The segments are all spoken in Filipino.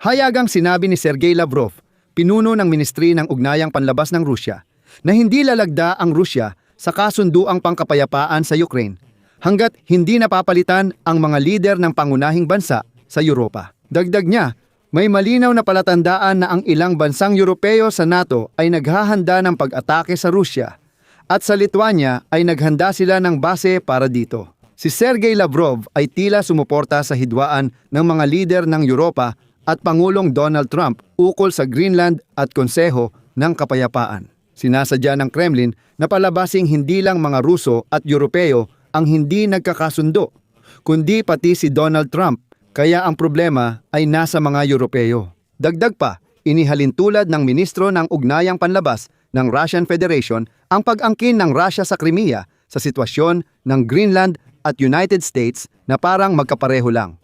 Hayagang sinabi ni Sergey Lavrov, pinuno ng Ministry ng Ugnayang Panlabas ng Rusya, na hindi lalagda ang Rusya sa kasunduang pangkapayapaan sa Ukraine hanggat hindi napapalitan ang mga lider ng pangunahing bansa sa Europa. Dagdag niya, may malinaw na palatandaan na ang ilang bansang Europeo sa NATO ay naghahanda ng pag-atake sa Rusya at sa Lithuania ay naghanda sila ng base para dito. Si Sergey Lavrov ay tila sumuporta sa hidwaan ng mga lider ng Europa at Pangulong Donald Trump ukol sa Greenland at Konseho ng Kapayapaan. Sinasadya ng Kremlin na palabasing hindi lang mga Ruso at Europeo ang hindi nagkakasundo, kundi pati si Donald Trump, kaya ang problema ay nasa mga Europeo. Dagdag pa, inihalin tulad ng Ministro ng Ugnayang Panlabas ng Russian Federation ang pag-angkin ng Russia sa Crimea sa sitwasyon ng Greenland at United States na parang magkapareho lang.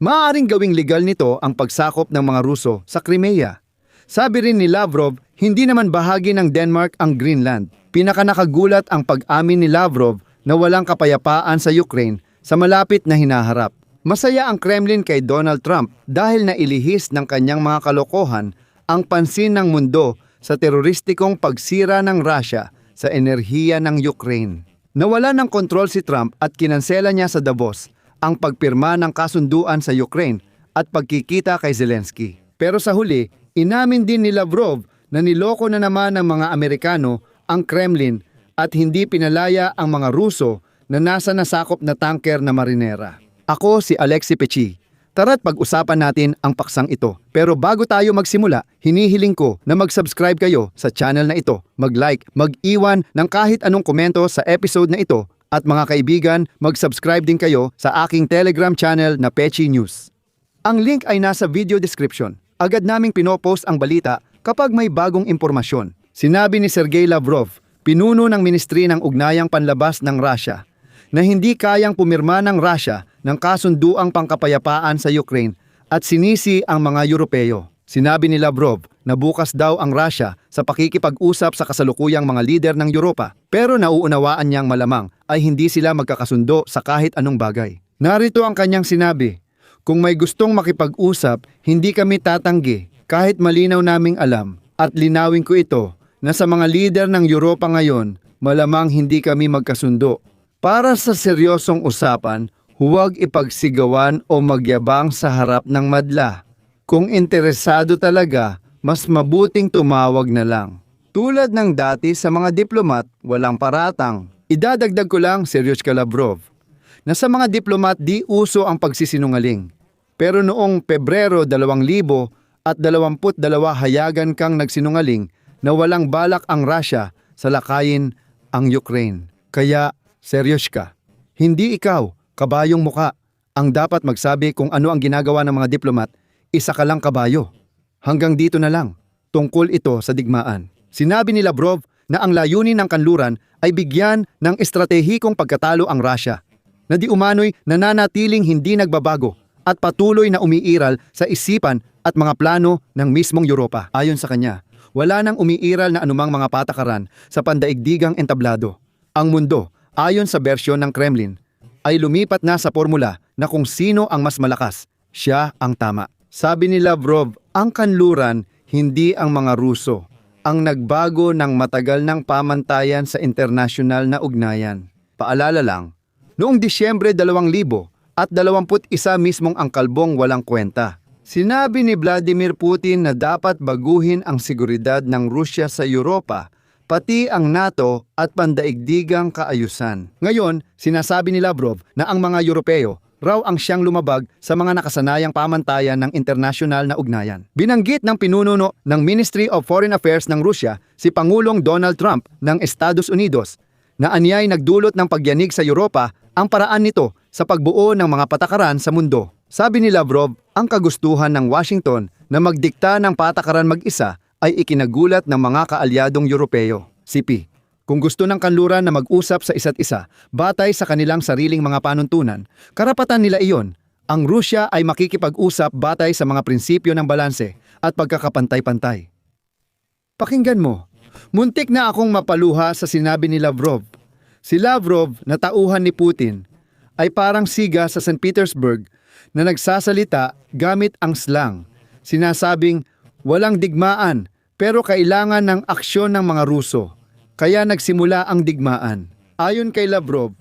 Maaaring gawing legal nito ang pagsakop ng mga Ruso sa Crimea. Sabi rin ni Lavrov, hindi naman bahagi ng Denmark ang Greenland. Pinakanakagulat ang pag-amin ni Lavrov na walang kapayapaan sa Ukraine sa malapit na hinaharap. Masaya ang Kremlin kay Donald Trump dahil nailihis ng kanyang mga kalokohan ang pansin ng mundo sa teroristikong pagsira ng Russia sa enerhiya ng Ukraine. Nawala ng kontrol si Trump at kinansela niya sa Davos ang pagpirma ng kasunduan sa Ukraine at pagkikita kay Zelensky. Pero sa huli, inamin din ni Lavrov na niloko na naman ng mga Amerikano ang Kremlin at hindi pinalaya ang mga Ruso na nasa nasakop na tanker na marinera. Ako si Alexi Pechi. Tara't pag-usapan natin ang paksang ito. Pero bago tayo magsimula, hinihiling ko na mag-subscribe kayo sa channel na ito, mag-like, mag-iwan ng kahit anong komento sa episode na ito, at mga kaibigan, mag-subscribe din kayo sa aking Telegram channel na Pechi News. Ang link ay nasa video description. Agad naming pinopost ang balita kapag may bagong impormasyon. Sinabi ni Sergey Lavrov, pinuno ng Ministry ng Ugnayang Panlabas ng Russia, na hindi kayang pumirma ng Russia ng kasunduang pangkapayapaan sa Ukraine at sinisi ang mga Europeo. Sinabi ni Lavrov na bukas daw ang Russia sa pakikipag-usap sa kasalukuyang mga lider ng Europa, pero nauunawaan niyang malamang ay hindi sila magkakasundo sa kahit anong bagay. Narito ang kanyang sinabi, kung may gustong makipag-usap, hindi kami tatanggi kahit malinaw naming alam at linawin ko ito na sa mga lider ng Europa ngayon, malamang hindi kami magkasundo. Para sa seryosong usapan, huwag ipagsigawan o magyabang sa harap ng madla. Kung interesado talaga, mas mabuting tumawag na lang. Tulad ng dati sa mga diplomat, walang paratang. Idadagdag ko lang, Seryoshka Lavrov, na sa mga diplomat di uso ang pagsisinungaling. Pero noong Pebrero 2022 hayagan kang nagsinungaling na walang balak ang Russia sa lakayin ang Ukraine. Kaya, Seryoshka, hindi ikaw, kabayong muka, ang dapat magsabi kung ano ang ginagawa ng mga diplomat, isa ka lang kabayo. Hanggang dito na lang, tungkol ito sa digmaan. Sinabi ni Lavrov na ang layunin ng kanluran ay bigyan ng estratehikong pagkatalo ang Russia, na di umano'y nananatiling hindi nagbabago at patuloy na umiiral sa isipan at mga plano ng mismong Europa. Ayon sa kanya, wala nang umiiral na anumang mga patakaran sa pandaigdigang entablado. Ang mundo, ayon sa bersyon ng Kremlin, ay lumipat na sa formula na kung sino ang mas malakas, siya ang tama. Sabi ni Lavrov, ang kanluran, hindi ang mga Ruso, ang nagbago ng matagal ng pamantayan sa internasyonal na ugnayan. Paalala lang, noong Disyembre 2021 mismong ang kalbong walang kwenta. Sinabi ni Vladimir Putin na dapat baguhin ang seguridad ng Rusya sa Europa, pati ang NATO at pandaigdigang kaayusan. Ngayon, sinasabi ni Lavrov na ang mga Europeo raw ang siyang lumabag sa mga nakasanayang pamantayan ng internasyonal na ugnayan. Binanggit ng pinuno ng Ministry of Foreign Affairs ng Rusya si Pangulong Donald Trump ng Estados Unidos na anyay nagdulot ng pagyanig sa Europa ang paraan nito sa pagbuo ng mga patakaran sa mundo. Sabi ni Lavrov, ang kagustuhan ng Washington na magdikta ng patakaran mag-isa ay ikinagulat ng mga kaalyadong Europeo. CP, kung gusto ng kanluran na mag-usap sa isa't isa, batay sa kanilang sariling mga panuntunan, karapatan nila iyon. Ang Rusya ay makikipag-usap batay sa mga prinsipyo ng balanse at pagkakapantay-pantay. Pakinggan mo, muntik na akong mapaluha sa sinabi ni Lavrov. Si Lavrov, na tauhan ni Putin, ay parang siga sa St. Petersburg na nagsasalita gamit ang slang Sinasabing walang digmaan pero kailangan ng aksyon ng mga Ruso. Kaya nagsimula ang digmaan. Ayon kay Lavrov,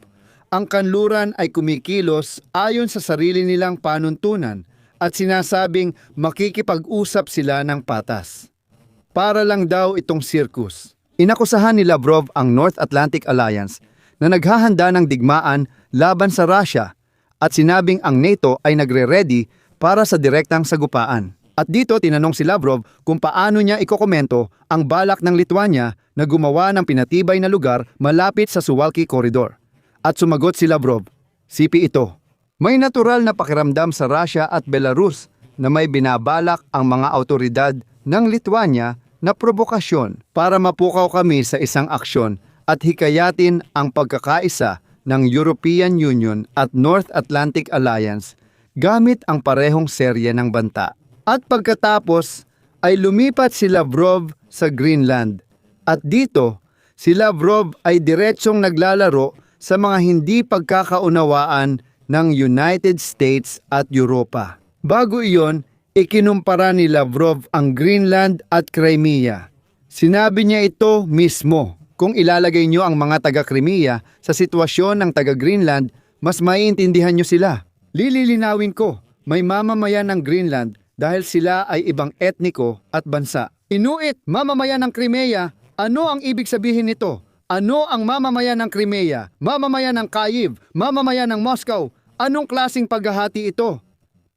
ang kanluran ay kumikilos ayon sa sarili nilang panuntunan at sinasabing makikipag-usap sila ng patas. Para lang daw itong circus. Inakusahan ni Lavrov ang North Atlantic Alliance na naghahanda ng digmaan laban sa Russia at sinabing ang NATO ay nagre-ready para sa direktang sagupaan. At dito tinanong si Lavrov kung paano niya ikokomento ang balak ng Lithuania na gumawa ng pinatibay na lugar malapit sa Suwalki Corridor. At sumagot si Lavrov, "CP ito. May natural na pakiramdam sa Russia at Belarus na may binabalak ang mga autoridad ng Lithuania na provokasyon para mapukaw kami sa isang aksyon at hikayatin ang pagkakaisa ng European Union at North Atlantic Alliance gamit ang parehong serye ng banta." At pagkatapos ay lumipat si Lavrov sa Greenland. At dito, si Lavrov ay diretsong naglalaro sa mga hindi pagkakaunawaan ng United States at Europa. Bago iyon, ikinumpara ni Lavrov ang Greenland at Crimea. Sinabi niya ito mismo. Kung ilalagay niyo ang mga taga-Crimea sa sitwasyon ng taga-Greenland, mas maiintindihan niyo sila. Lililinawin ko, may mamamayan ng Greenland dahil sila ay ibang etniko at bansa. Inuit, mamamayan ng Crimea, ano ang ibig sabihin nito? Ano ang mamamayan ng Crimea? Mamamayan ng Kyiv? Mamamayan ng Moscow? Anong klasing paghahati ito?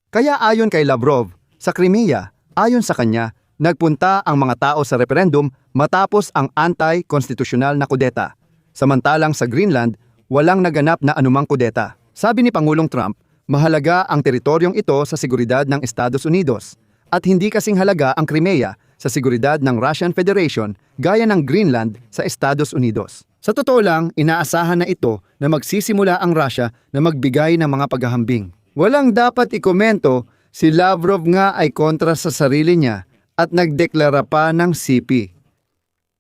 Kaya ayon kay Lavrov, sa Crimea, ayon sa kanya, nagpunta ang mga tao sa referendum matapos ang anti-konstitusyonal na kudeta. Samantalang sa Greenland, walang naganap na anumang kudeta. Sabi ni Pangulong Trump, mahalaga ang teritoryong ito sa seguridad ng Estados Unidos at hindi kasing halaga ang Crimea sa seguridad ng Russian Federation gaya ng Greenland sa Estados Unidos. Sa totoo lang, inaasahan na ito na magsisimula ang Russia na magbigay ng mga paghahambing. Walang dapat ikomento, si Lavrov nga ay kontra sa sarili niya at nagdeklara pa ng CP.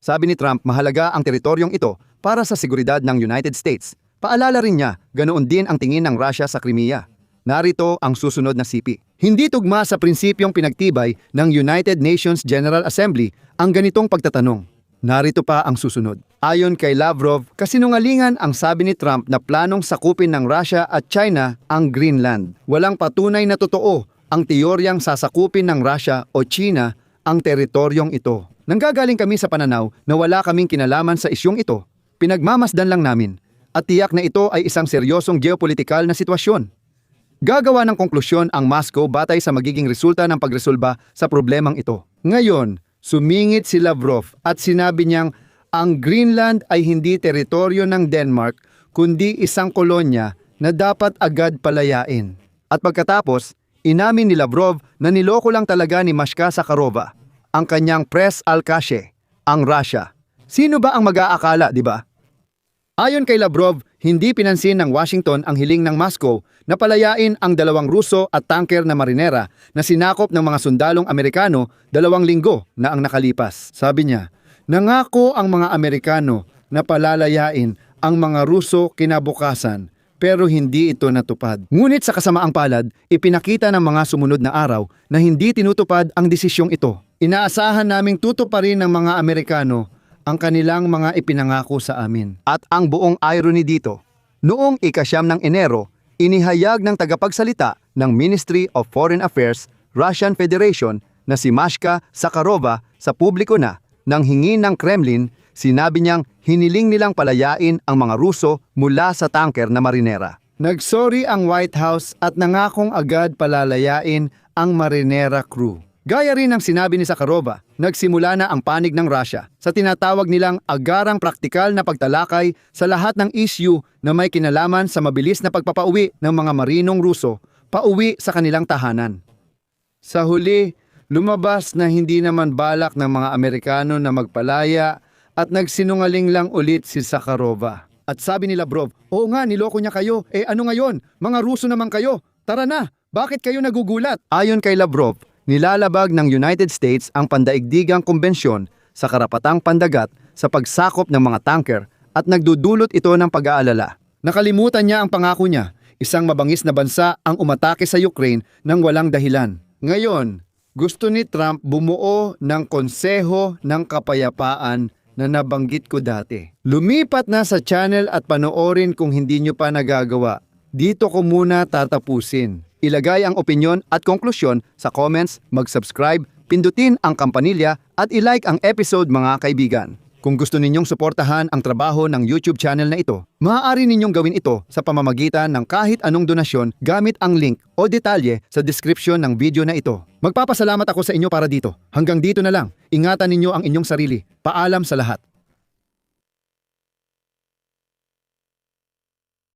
Sabi ni Trump, mahalaga ang teritoryong ito para sa seguridad ng United States. Paalala rin niya, ganoon din ang tingin ng Russia sa Crimea. Narito ang susunod na CP. Hindi tugma sa prinsipyong pinagtibay ng United Nations General Assembly ang ganitong pagtatanong. Narito pa ang susunod. Ayon kay Lavrov, kasinungalingan ang sabi ni Trump na planong sakupin ng Russia at China ang Greenland. Walang patunay na totoo ang teoryang sasakupin ng Russia o China ang teritoryong ito. Nanggagaling kami sa pananaw na wala kaming kinalaman sa isyong ito. Pinagmamasdan lang namin at tiyak na ito ay isang seryosong geopolitikal na sitwasyon. Gagawa ng konklusyon ang Moscow batay sa magiging resulta ng pagresolba sa problemang ito. Ngayon, sumingit si Lavrov at sinabi niyang ang Greenland ay hindi teritoryo ng Denmark kundi isang kolonya na dapat agad palayain. At pagkatapos, inamin ni Lavrov na niloko lang talaga ni Mashka Sakharova, ang kanyang press alkache, ang Russia. Sino ba ang mag-aakala, di ba? Ayon kay Lavrov, hindi pinansin ng Washington ang hiling ng Moscow na palayain ang 2 Ruso at tanker na marinera na sinakop ng mga sundalong Amerikano 2 linggo na ang nakalipas. Sabi niya, nangako ang mga Amerikano na palalayain ang mga Ruso kinabukasan pero hindi ito natupad. Ngunit sa kasamaang palad, ipinakita ng mga sumunod na araw na hindi tinutupad ang desisyong ito. Inaasahan naming tutuparin ng mga Amerikano ang kanilang mga ipinangako sa amin. At ang buong irony dito, noong ika-9 ng Enero, inihayag ng tagapagsalita ng Ministry of Foreign Affairs, Russian Federation na si Mashka Sakharova sa publiko na nang hingi ng Kremlin, sinabi niyang hiniling nilang palayain ang mga Ruso mula sa tanker na marinera. Nagsorry ang White House at nangakong agad palalayain ang marinera crew. Gaya rin ng sinabi ni Sakharova, nagsimula na ang panig ng Russia sa tinatawag nilang agarang praktikal na pagtalakay sa lahat ng issue na may kinalaman sa mabilis na pagpapauwi ng mga marinong Ruso pauwi sa kanilang tahanan. Sa huli, lumabas na hindi naman balak ng mga Amerikano na magpalaya at nagsinungaling lang ulit si Sakharova. At sabi ni Lavrov, oo nga, niloko niya kayo. Ano ngayon? Mga Ruso naman kayo. Tara na, bakit kayo nagugulat? Ayon kay Lavrov, nilalabag ng United States ang pandaigdigang kumbensyon sa karapatang pandagat sa pagsakop ng mga tanker at nagdudulot ito ng pag-aalala. Nakalimutan niya ang pangako niya, isang mabangis na bansa ang umatake sa Ukraine nang walang dahilan. Ngayon, Gusto ni Trump bumuo ng Konseho ng Kapayapaan na nabanggit ko dati. Lumipat na sa channel at panoorin kung hindi nyo pa nagagawa. Dito ko muna tatapusin. Ilagay ang opinyon at konklusyon sa comments, mag-subscribe, pindutin ang kampanilya at ilike ang episode mga kaibigan. Kung gusto ninyong suportahan ang trabaho ng YouTube channel na ito, maaari ninyong gawin ito sa pamamagitan ng kahit anong donasyon gamit ang link o detalye sa description ng video na ito. Magpapasalamat ako sa inyo para dito. Hanggang dito na lang. Ingatan ninyo ang inyong sarili. Paalam sa lahat.